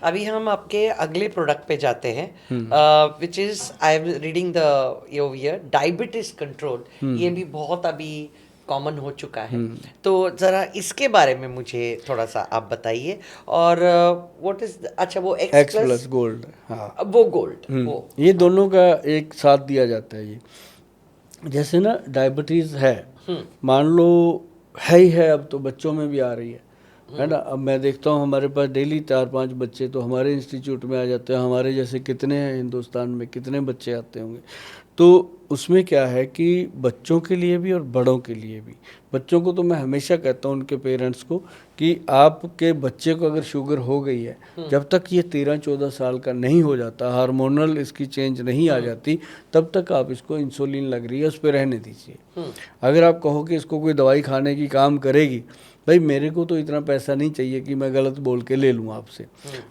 अभी हम आपके अगले प्रोडक्ट पे जाते हैं, which is I am reading the year diabetes control. ये भी बहुत अभी कॉमन हो चुका है, तो ज़रा इसके बारे में मुझे थोड़ा सा आप बताइए। और व्हाट इज, अच्छा वो x x plus, plus gold, हाँ। वो गोल्ड वो, ये हाँ। दोनों का एक साथ दिया जाता है। ये जैसे ना डायबिटीज़ है, मान लो है ही है, अब तो बच्चों में भी आ रही है ना। अब मैं देखता हूँ हमारे पास डेली 4-5 बच्चे तो हमारे इंस्टीट्यूट में आ जाते हैं। हमारे जैसे कितने हैं हिंदुस्तान में, कितने बच्चे आते होंगे। तो उसमें क्या है कि बच्चों के लिए भी और बड़ों के लिए भी, बच्चों को तो मैं हमेशा कहता हूँ उनके पेरेंट्स को कि आपके बच्चे को अगर शुगर हो गई है, जब तक ये 13-14 साल का नहीं हो जाता, हार्मोनल इसकी चेंज नहीं आ जाती, तब तक आप इसको इंसुलिन लग रही है उस पर रहने दीजिए। अगर आप कहो कि इसको कोई दवाई खाने की काम करेगी, भाई मेरे को तो इतना पैसा नहीं चाहिए कि मैं गलत बोल के ले लूँ आपसे,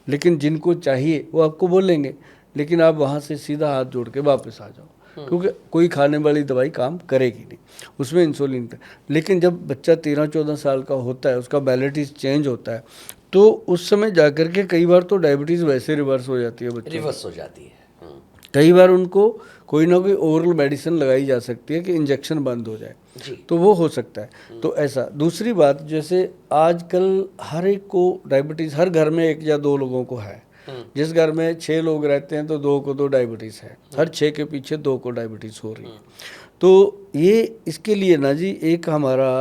लेकिन जिनको चाहिए वो आपको बोलेंगे, लेकिन आप वहाँ से सीधा हाथ जोड़ के वापस आ जाओ, क्योंकि कोई खाने वाली दवाई काम करेगी नहीं, उसमें इंसुलिन का। लेकिन जब बच्चा 13-14 साल का होता है, उसका बैलेटिस चेंज होता है, तो उस समय जाकर के कई बार तो डायबिटीज़ वैसे रिवर्स हो जाती है बच्चों की। रिवर्स हो जाती है। कई बार उनको कोई ना कोई ओरल मेडिसिन लगाई जा सकती है कि इंजेक्शन बंद हो जाए, जी। तो वो हो सकता है। तो ऐसा। दूसरी बात, जैसे आजकल हर एक को डायबिटीज़, हर घर में 1 या 2 लोगों को है। जिस घर में 6 लोग रहते हैं तो 2 को तो डायबिटीज़ है, हर 6 के पीछे 2 को डायबिटीज़ हो रही है। तो ये इसके लिए ना जी एक हमारा,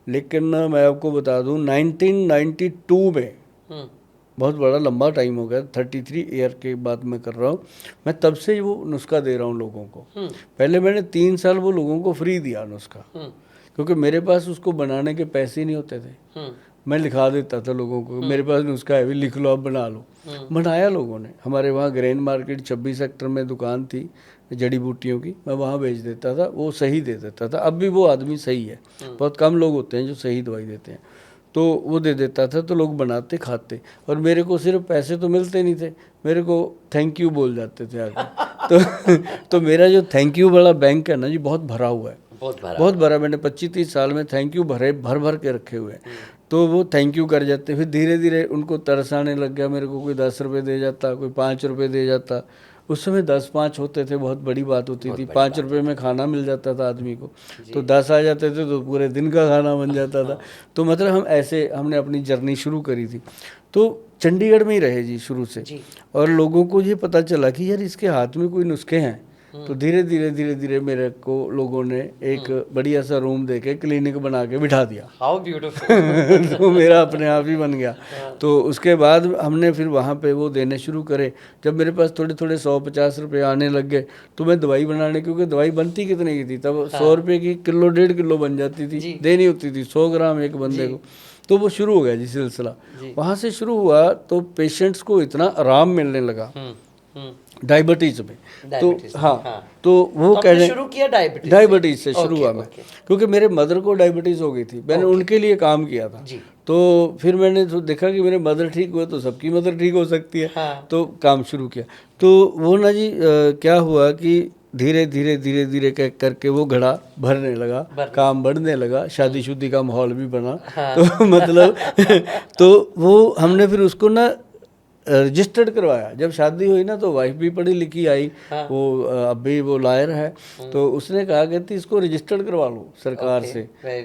लेकिन ना मैं आपको बता दूं 1992 में, बहुत बड़ा लंबा टाइम हो गया, 33 ईयर के बाद मैं कर रहा हूँ, मैं तब से वो नुस्खा दे रहा हूँ लोगों को। पहले मैंने 3 साल वो लोगों को फ्री दिया नुस्खा, क्योंकि मेरे पास उसको बनाने के पैसे ही नहीं होते थे। मैं लिखा देता था लोगों को, मेरे पास नुस्खा है भी, लिख लो, आप बना लो। बनाया लोगों ने। हमारे वहाँ ग्रेन मार्केट 26 सेक्टर में दुकान थी जड़ी बूटियों की, मैं वहाँ बेच देता था, वो सही दे देता था। अब भी वो आदमी सही है, बहुत कम लोग होते हैं जो सही दवाई देते हैं, तो वो दे देता था, तो लोग बनाते खाते, और मेरे को सिर्फ पैसे तो मिलते नहीं थे, मेरे को थैंक यू बोल जाते थे आगे। तो मेरा जो थैंक यू वाला बैंक है ना जी, बहुत भरा हुआ है, बहुत भरा। मैंने 25-30 साल में थैंक यू भर भर के रखे हुए हैं। तो वो थैंक यू कर जाते, फिर धीरे धीरे उनको तरस आने लग गया मेरे को, कोई 10 रुपये दे जाता, कोई 5 रुपये दे जाता। उस समय 10-5 होते थे, बहुत बड़ी बात होती थी। 5 रुपये में खाना मिल जाता था आदमी को, तो 10 आ जाते थे तो पूरे दिन का खाना बन जाता था। तो मतलब हम ऐसे, हमने अपनी जर्नी शुरू करी थी। तो चंडीगढ़ में ही रहे जी शुरू से, और लोगों को ये पता चला कि यार इसके हाथ में कोई नुस्खे हैं। तो धीरे धीरे मेरे को लोगों ने एक बढ़िया सा रूम देके क्लिनिक बना के बिठा दिया। How beautiful. तो मेरा अपने आप ही बन गया। तो उसके बाद हमने फिर वहाँ पे वो देने शुरू करे। जब मेरे पास थोड़े थोड़े 100-50 रुपये आने लग गए, तो मैं दवाई बनाने, क्योंकि दवाई बनती कितने की थी तब, 100 रुपये की किलो 1.5 किलो बन जाती थी, देनी होती थी 100 ग्राम एक बंदे को। तो वो शुरू हो गया जी सिलसिला। वहाँ से शुरू हुआ तो पेशेंट्स को इतना आराम मिलने लगा डायबिटीज में। तो हाँ, तो वो कहने शुरू किया डायबिटीज से शुरू हुआ मैं, क्योंकि मेरे मदर को डायबिटीज हो गई थी, मैंने उनके लिए काम किया था। तो फिर मैंने तो देखा कि मेरे मदर ठीक हुए तो सबकी मदर ठीक हो सकती है। तो काम शुरू किया। तो वो ना जी क्या हुआ कि धीरे धीरे करके वो घड़ा भरने लगा, काम बढ़ने लगा, शादीशुदी का माहौल भी बना। तो मतलब तो वो हमने फिर उसको ना रजिस्टर्ड करवाया। जब शादी हुई ना, तो वाइफ भी पढ़ी लिखी आई, वो अभी वो लॉयर है। तो उसने कहा कि इसको रजिस्टर्ड करवा लो सरकार से,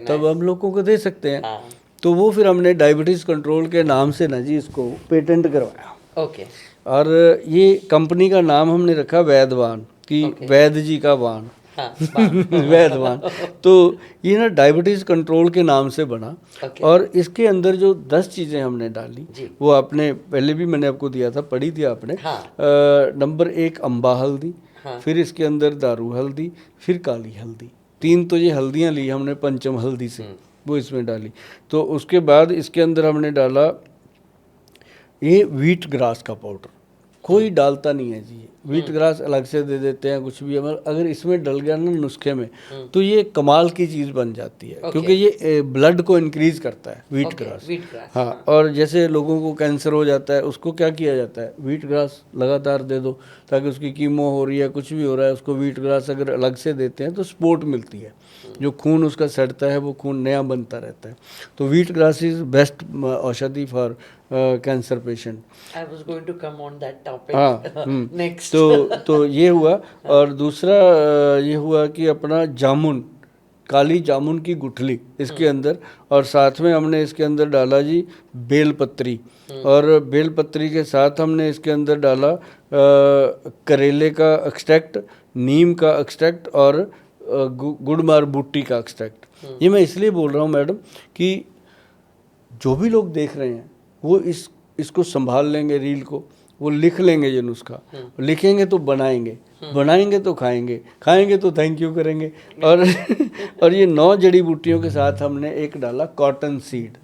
तब हम लोगों को दे सकते हैं। तो वो फिर हमने डायबिटीज़ कंट्रोल के नाम से ना जी इसको पेटेंट करवाया। और ये कंपनी का नाम हमने रखा वैदवान, कि वैद जी का वान। वैदवान। तो ये ना डायबिटीज़ कंट्रोल के नाम से बना। और इसके अंदर जो 10 चीज़ें हमने डाली, वो आपने पहले भी मैंने आपको दिया था, पढ़ी थी आपने। नंबर 1 अम्बा हल्दी, फिर इसके अंदर दारू हल्दी, फिर काली हल्दी, 3 तो ये हल्दियाँ ली हमने पंचम हल्दी से, वो इसमें डाली। तो उसके बाद इसके अंदर हमने डाला ये व्हीट ग्रास का पाउडर। कोई डालता नहीं है जी, व्हीट ग्रास अलग से दे देते हैं कुछ भी, अगर इसमें डल गया ना नुस्खे में, तो ये कमाल की चीज़ बन जाती है। क्योंकि ये ब्लड को इंक्रीज करता है व्हीट ग्रास। हाँ, और जैसे लोगों को कैंसर हो जाता है, उसको क्या किया जाता है, व्हीट ग्रास लगातार दे दो, ताकि उसकी कीमो हो रही है, कुछ भी हो रहा है, उसको व्हीट ग्रास अगर अलग से देते हैं तो सपोर्ट मिलती है, जो खून उसका सड़ता है वो खून नया बनता रहता है। तो व्हीट ग्रास इज बेस्ट औषधि for cancer patient. I was going to come on that topic हाँ next. तो ये हुआ। और दूसरा ये हुआ कि अपना जामुन, काली जामुन की गुठली इसके अंदर, और साथ में हमने इसके अंदर डाला जी बेलपत्री, और बेलपत्री के साथ हमने इसके अंदर डाला करेले का एक्सट्रैक्ट, नीम का एक्सट्रैक्ट और गुड़मार बूटी का एक्सट्रैक्ट। ये मैं इसलिए बोल रहा हूँ मैडम कि जो भी लोग देख रहे हैं वो इसको संभाल लेंगे, रील को, वो लिख लेंगे ये नुस्खा, लिखेंगे तो बनाएंगे, बनाएंगे तो खाएंगे, खाएंगे तो थैंक यू करेंगे। और और ये 9 जड़ी बूटियों के साथ हमने एक डाला कॉटन सीड,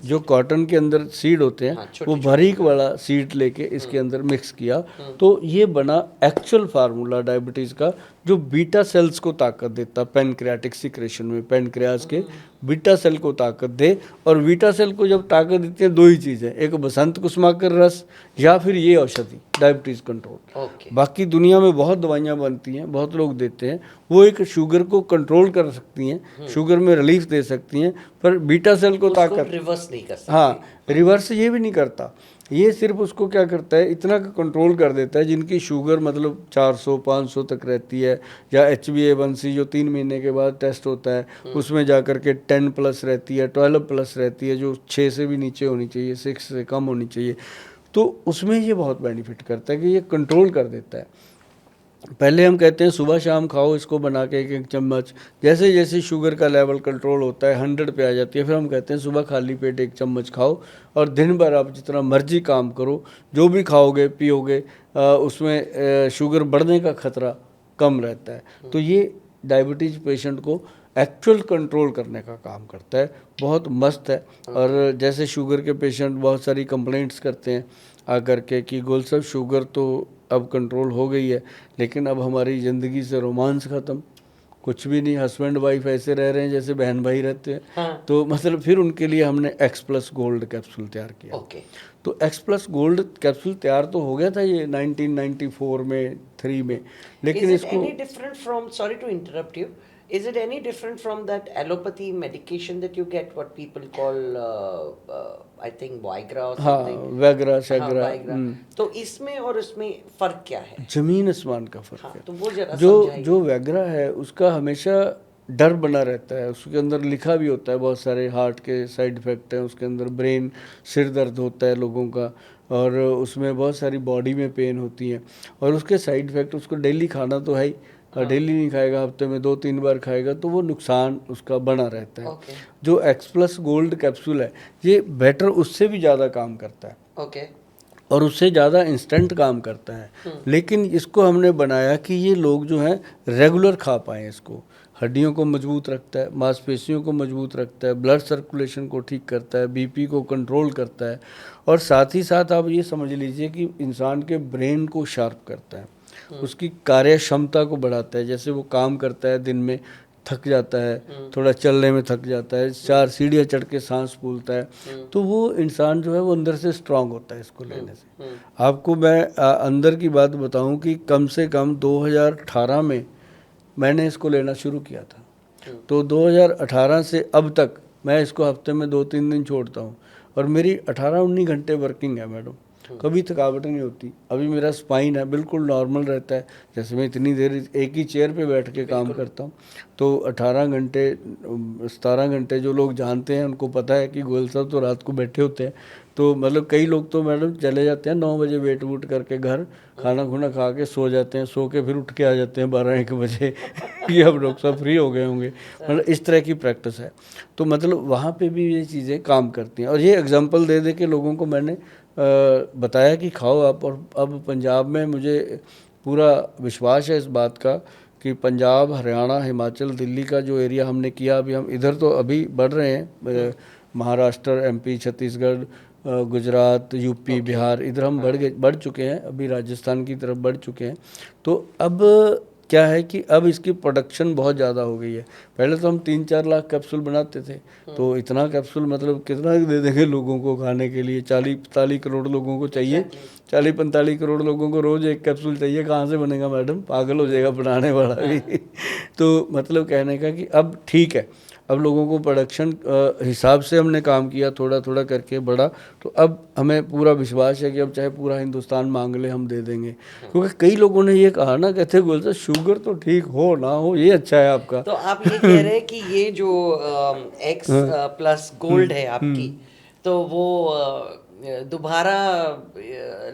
जो कॉटन के अंदर सीड होते हैं, वो बारीक वाला सीड लेके इसके अंदर मिक्स किया, तो ये बना एक्चुअल फार्मूला डायबिटीज़ का, जो बीटा सेल्स को ताकत देता, पैनक्रियाटिक सिक्रेशन में पैनक्रियाज के बीटा सेल को ताकत दे। और बीटा सेल को जब ताकत देती है 2 ही चीज़ें, एक बसंत कुसुमाकर रस या फिर ये औषधि डायबिटीज़ कंट्रोल। बाकी दुनिया में बहुत दवाइयाँ बनती हैं, बहुत लोग देते हैं, वो एक शुगर को कंट्रोल कर सकती हैं, शुगर में रिलीफ दे सकती हैं, पर बीटा सेल को ताकत रिवर्स नहीं कर सकती। हाँ, रिवर्स ये भी नहीं करता, ये सिर्फ उसको क्या करता है, इतना का कंट्रोल कर देता है जिनकी शुगर मतलब 400-500 तक रहती है, या HbA1c जो 3 महीने के बाद टेस्ट होता है उसमें जा कर के 10+ रहती है, 12+ रहती है, जो 6 से भी नीचे होनी चाहिए, 6 से कम होनी चाहिए। तो उसमें ये बहुत बेनिफिट करता है कि ये कंट्रोल कर देता है। पहले हम कहते हैं सुबह शाम खाओ इसको बना के 1-1 चम्मच, जैसे जैसे शुगर का लेवल कंट्रोल होता है 100 पे आ जाती है, फिर हम कहते हैं सुबह खाली पेट 1 चम्मच खाओ, और दिन भर आप जितना मर्जी काम करो, जो भी खाओगे पियोगे उसमें शुगर बढ़ने का खतरा कम रहता है। तो ये डायबिटीज़ पेशेंट को एक्चुअल कंट्रोल करने का काम करता है, बहुत मस्त है। और जैसे शुगर के पेशेंट बहुत सारी कंप्लेंट्स करते हैं आकर के कि गोल साहब शुगर तो अब कंट्रोल हो गई है, लेकिन अब हमारी ज़िंदगी से रोमांस ख़त्म, कुछ भी नहीं, हस्बैंड वाइफ ऐसे रह रहे हैं जैसे बहन भाई रहते हैं। हाँ। तो मतलब फिर उनके लिए हमने X+ गोल्ड कैप्सूल तैयार किया। तो X+ गोल्ड कैप्सूल तैयार तो हो गया था ये 1994 में 3 में, लेकिन इसको any different from, sorry to interrupt you, is it any different from that allopathy medication that you get, what people call I think Viagra or something? हाँ, वैग्रा शैग्रा। तो इसमें और इसमें फर्क क्या है? जमीन आसमान का फर्क है। तो वो जरा जो वैग्रा है उसका हमेशा डर बना रहता है, उसके अंदर लिखा भी होता है बहुत सारे हार्ट के साइड इफ़ेक्ट हैं, उसके अंदर ब्रेन, सिर दर्द होता है लोगों का, और उसमें बहुत सारी बॉडी में पेन होती है, और उसके साइड इफ़ेक्ट, उसको डेली खाना तो है ही, डेली नहीं खाएगा, हफ्ते में 2-3 बार खाएगा तो वो नुकसान उसका बना रहता है। जो X+ गोल्ड कैप्सूल है ये बेटर उससे भी ज़्यादा काम करता है, और उससे ज़्यादा इंस्टेंट काम करता है। लेकिन इसको हमने बनाया कि ये लोग जो हैं रेगुलर खा पाएँ इसको। हड्डियों को मजबूत रखता है, मांसपेशियों को मजबूत रखता है, ब्लड सर्कुलेशन को ठीक करता है, BP को कंट्रोल करता है, और साथ ही साथ आप ये समझ लीजिए कि इंसान के ब्रेन को शार्प करता है, उसकी कार्य क्षमता को बढ़ाता है। जैसे वो काम करता है, दिन में थक जाता है, थोड़ा चलने में थक जाता है, 4 सीढ़ियाँ चढ़ के सांस फूलता है, तो वो इंसान जो है वो अंदर से स्ट्रांग होता है इसको लेने से। आपको मैं अंदर की बात बताऊं कि कम से कम 2018 में मैंने इसको लेना शुरू किया था, तो 2018 से अब तक मैं इसको हफ्ते में 2-3 दिन छोड़ता हूँ, और मेरी 18-19 घंटे वर्किंग है मैडम, कभी थकावट नहीं होती। अभी मेरा स्पाइन है बिल्कुल नॉर्मल रहता है, जैसे मैं इतनी देर एक ही चेयर पे बैठ के काम करता हूँ, तो 18 घंटे 17 घंटे जो लोग जानते हैं उनको पता है कि गोयल साहब तो रात को बैठे होते हैं। तो मतलब कई लोग तो मैडम चले जाते हैं 9 बजे वेट वूट करके घर, खाना खुना खा के सो जाते हैं, सो के फिर उठ के आ जाते हैं 12-1 बजे कि अब डॉक्टर साहब फ्री हो गए होंगे, मतलब इस तरह की प्रैक्टिस है। तो मतलब वहाँ पे भी ये चीज़ें काम करती हैं, और ये एग्जांपल दे दे के लोगों को मैंने बताया कि खाओ आप। और अब पंजाब में मुझे पूरा विश्वास है इस बात का कि पंजाब, हरियाणा, हिमाचल, दिल्ली का जो एरिया हमने किया, अभी हम इधर तो अभी बढ़ रहे हैं, महाराष्ट्र, MP, छत्तीसगढ़, गुजरात, UP, बिहार, इधर हम बढ़ चुके हैं, अभी राजस्थान की तरफ बढ़ चुके हैं। तो अब क्या है कि अब इसकी प्रोडक्शन बहुत ज़्यादा हो गई है। पहले तो हम 3-4 लाख कैप्सूल बनाते थे, तो इतना कैप्सूल मतलब कितना दे देंगे लोगों को खाने के लिए, 40-45 करोड़ लोगों को चाहिए, 40-45 करोड़ लोगों को रोज़ 1 कैप्सूल चाहिए, कहाँ से बनेगा मैडम, पागल हो जाएगा बनाने वाला भी। तो मतलब कहने का कि अब ठीक है, अब लोगों को प्रोडक्शन हिसाब से हमने काम किया, थोड़ा थोड़ा करके बढ़ा, तो अब हमें पूरा विश्वास है कि अब चाहे पूरा हिंदुस्तान मांग ले हम दे देंगे। क्योंकि कई लोगों ने ये कहा ना, कहते बोलते शुगर तो ठीक हो ना हो, ये अच्छा है आपका। तो आप ये कह रहे हैं कि ये जो एक्स प्लस गोल्ड है आपकी, तो वो दोबारा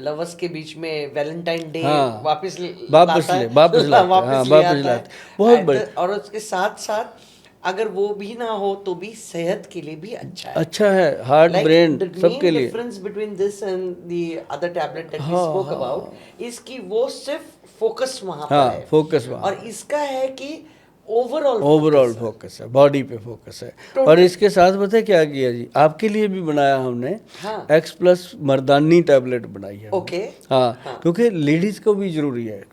लवर्स के बीच में वैलेंटाइन डे हाँ, वापस वापस लाता ले है, वापस लाते हैं, हाँ ले वापस आता है। लाते, बहुत बड़े। और उसके साथ साथ अगर वो भी ना हो तो भी सेहत के लिए भी अच्छा है। अच्छा है, हार्ट ब्रेन सबके लिए। Difference between this and the other tablet that we spoke about is कि वो सिर्फ फोकस वहां पर है, फोकस वहाँ, और इसका है कि ओवरऑल फोकस है, बॉडी पे फोकस है। और इसके साथ पता है क्या किया जी, आपके लिए भी बनाया हमने, हाँ। एक्स प्लस मर्दानी टैबलेट बनाई है। ओके। हाँ, क्योंकि लेडीज को भी जरूरी है,